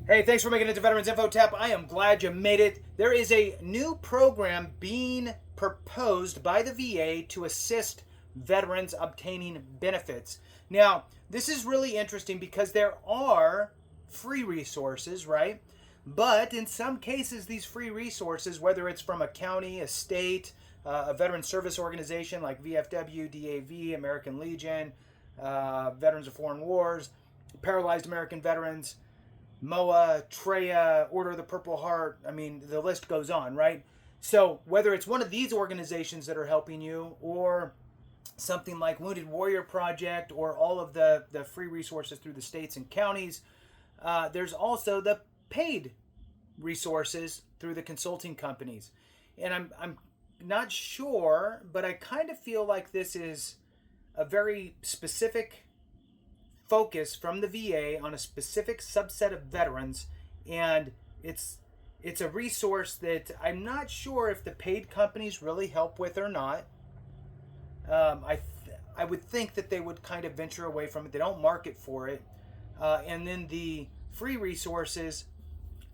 Hey, thanks for making it to Veterans Info Tap. I am glad you made it. There is a new program being proposed by the VA to assist veterans obtaining benefits. Now, this is really interesting because there are free resources, right? But in some cases, these free resources, whether it's from a county, a state, a veteran service organization like VFW, DAV, American Legion, Veterans of Foreign Wars, Paralyzed American Veterans, MOA, TREA, Order of the Purple Heart, I mean, the list goes on, right? So whether it's one of these organizations that are helping you or something like Wounded Warrior Project or all of the free resources through the states and counties, there's also the paid resources through the consulting companies. And I'm not sure, but I kind of feel like this is a very specific focus from the VA on a specific subset of veterans, and it's a resource that I'm not sure if the paid companies really help with or not. I would think that they would kind of venture away from it. They don't market for it, and then the free resources,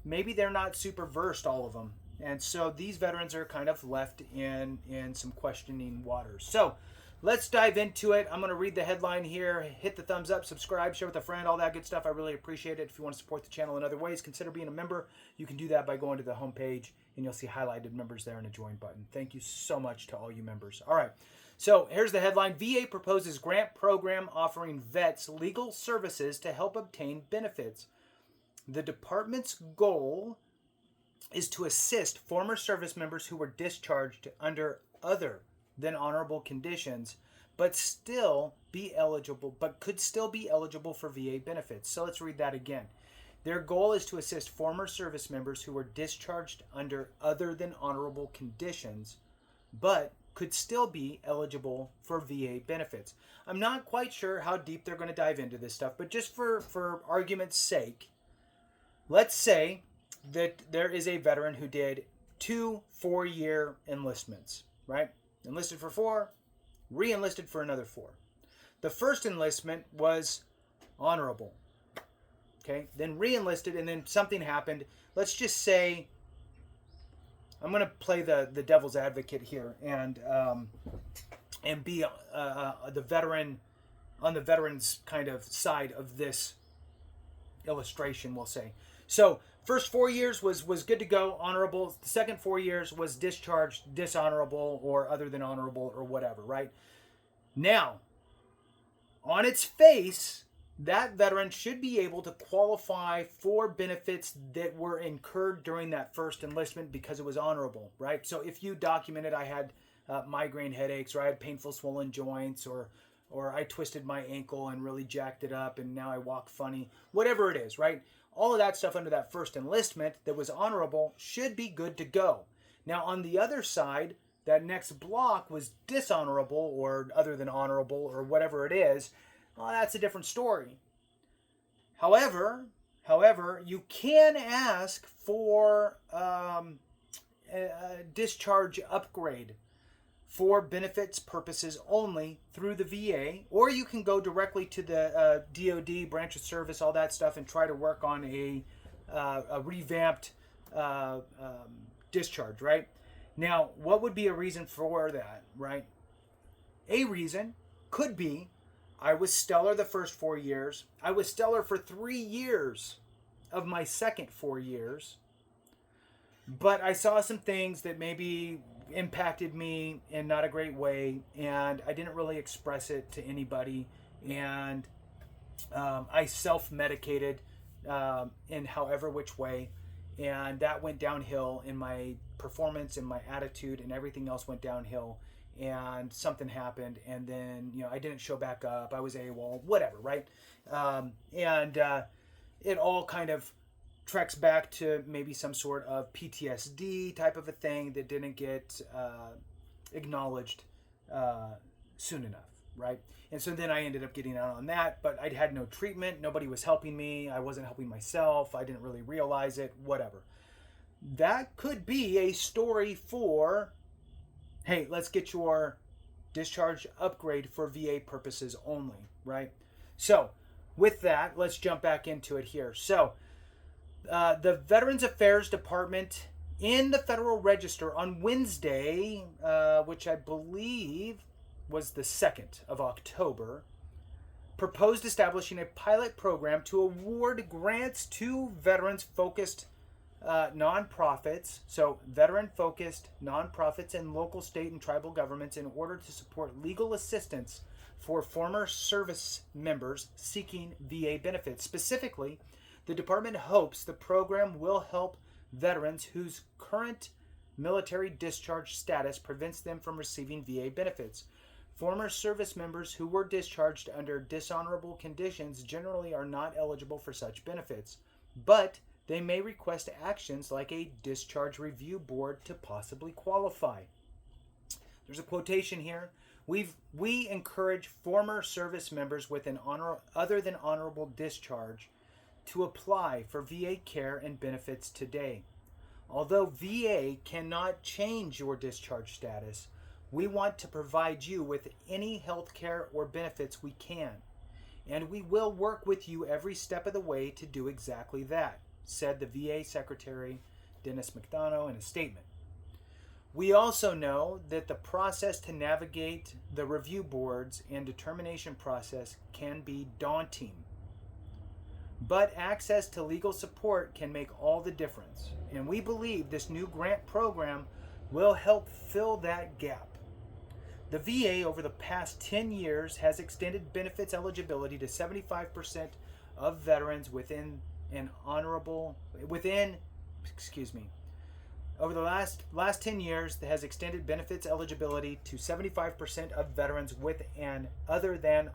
maybe they're not super versed, all of them, and so these veterans are kind of left in some questioning waters. So let's dive into it. I'm going to read the headline here. Hit the thumbs up, subscribe, share with a friend, all that good stuff. I really appreciate it. If you want to support the channel in other ways, consider being a member. You can do that by going to the homepage, and you'll see highlighted members there and a join button. Thank you so much to all you members. All right, so here's the headline. VA proposes grant program offering vets legal services to help obtain benefits. The department's goal is to assist former service members who were discharged under other than honorable conditions, but could still be eligible for VA benefits. So let's read that again. Their goal is to assist former service members who were discharged under other than honorable conditions, but could still be eligible for VA benefits. I'm not quite sure how deep they're going to dive into this stuff, but just for argument's sake, let's say that there is a veteran who did 2 4-year enlistments, right? Enlisted for 4, re-enlisted for another 4. The first enlistment was honorable. Okay, then re-enlisted, and then something happened. Let's just say, I'm going to play the devil's advocate here and be the veteran on the veteran's kind of side of this illustration, we'll say. So first 4 years was good to go, honorable. The second 4 years was discharged, dishonorable, or other than honorable, or whatever, right? Now, on its face, that veteran should be able to qualify for benefits that were incurred during that first enlistment because it was honorable, right? So if you documented I had migraine headaches, or I had painful swollen joints, or I twisted my ankle and really jacked it up and now I walk funny, whatever it is, right? All of that stuff under that first enlistment that was honorable should be good to go. Now, on the other side, that next block was dishonorable or other than honorable or whatever it is. Well, that's a different story. However, you can ask for a discharge upgrade for benefits purposes only through the VA, or you can go directly to the DoD branch of service, all that stuff, and try to work on a revamped discharge, right? Now, what would be a reason for that, right? A reason could be I was stellar the first 4 years. I was stellar for 3 years of my second 4 years, but I saw some things that maybe impacted me in not a great way, and I didn't really express it to anybody, and I self-medicated in however which way, and that went downhill in my performance and my attitude, and everything else went downhill, and something happened, and then I didn't show back up, I was AWOL, whatever, right? It all kind of treks back to maybe some sort of PTSD type of a thing that didn't get acknowledged soon enough, right? And so then I ended up getting out on that, but I had no treatment. Nobody was helping me. I wasn't helping myself. I didn't really realize it, whatever. That could be a story for, hey, let's get your discharge upgrade for VA purposes only, right? So with that, let's jump back into it here. So The Veterans Affairs Department in the Federal Register on Wednesday, which I believe was the 2nd of October, proposed establishing a pilot program to award grants to veterans-focused nonprofits, so veteran-focused nonprofits and local, state, and tribal governments in order to support legal assistance for former service members seeking VA benefits. Specifically, the department hopes the program will help veterans whose current military discharge status prevents them from receiving VA benefits. Former service members who were discharged under dishonorable conditions generally are not eligible for such benefits, but they may request actions like a discharge review board to possibly qualify. There's a quotation here. We encourage former service members with an other than honorable discharge to apply for VA care and benefits today. Although VA cannot change your discharge status, we want to provide you with any health care or benefits we can, and we will work with you every step of the way to do exactly that, said the VA Secretary Dennis McDonough in a statement. We also know that the process to navigate the review boards and determination process can be daunting. But access to legal support can make all the difference, and we believe this new grant program will help fill that gap. The VA over the past 10 years has extended benefits eligibility to 75% of veterans over the last 10 years has extended benefits eligibility to 75% of veterans with an other than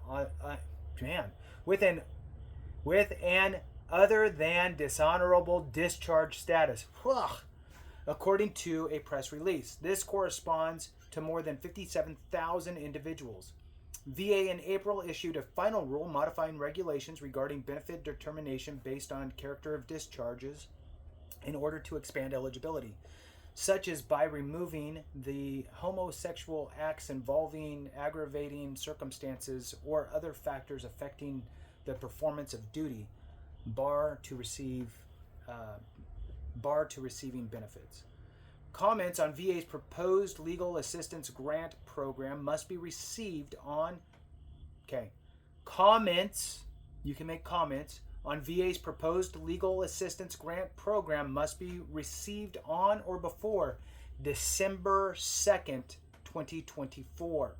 dishonorable discharge status. According to a press release, this corresponds to more than 57,000 individuals. VA in April issued a final rule modifying regulations regarding benefit determination based on character of discharges in order to expand eligibility, such as by removing the homosexual acts involving aggravating circumstances or other factors affecting the performance of duty, bar to receiving benefits. Comments on VA's proposed legal assistance grant program must be received on you can make comments on VA's proposed legal assistance grant program must be received on or before December 2nd, 2024.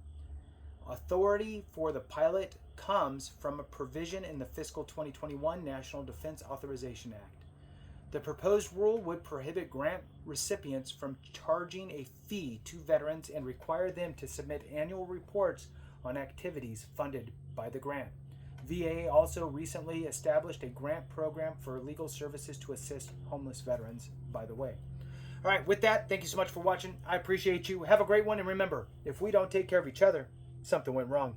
Authority for the pilot comes from a provision in the fiscal 2021 National Defense Authorization Act. The proposed rule would prohibit grant recipients from charging a fee to veterans and require them to submit annual reports on activities funded by the grant. VA also recently established a grant program for legal services to assist homeless veterans, by the way. All right, with that, thank you so much for watching. I appreciate you. Have a great one, and remember, if we don't take care of each other, something went wrong.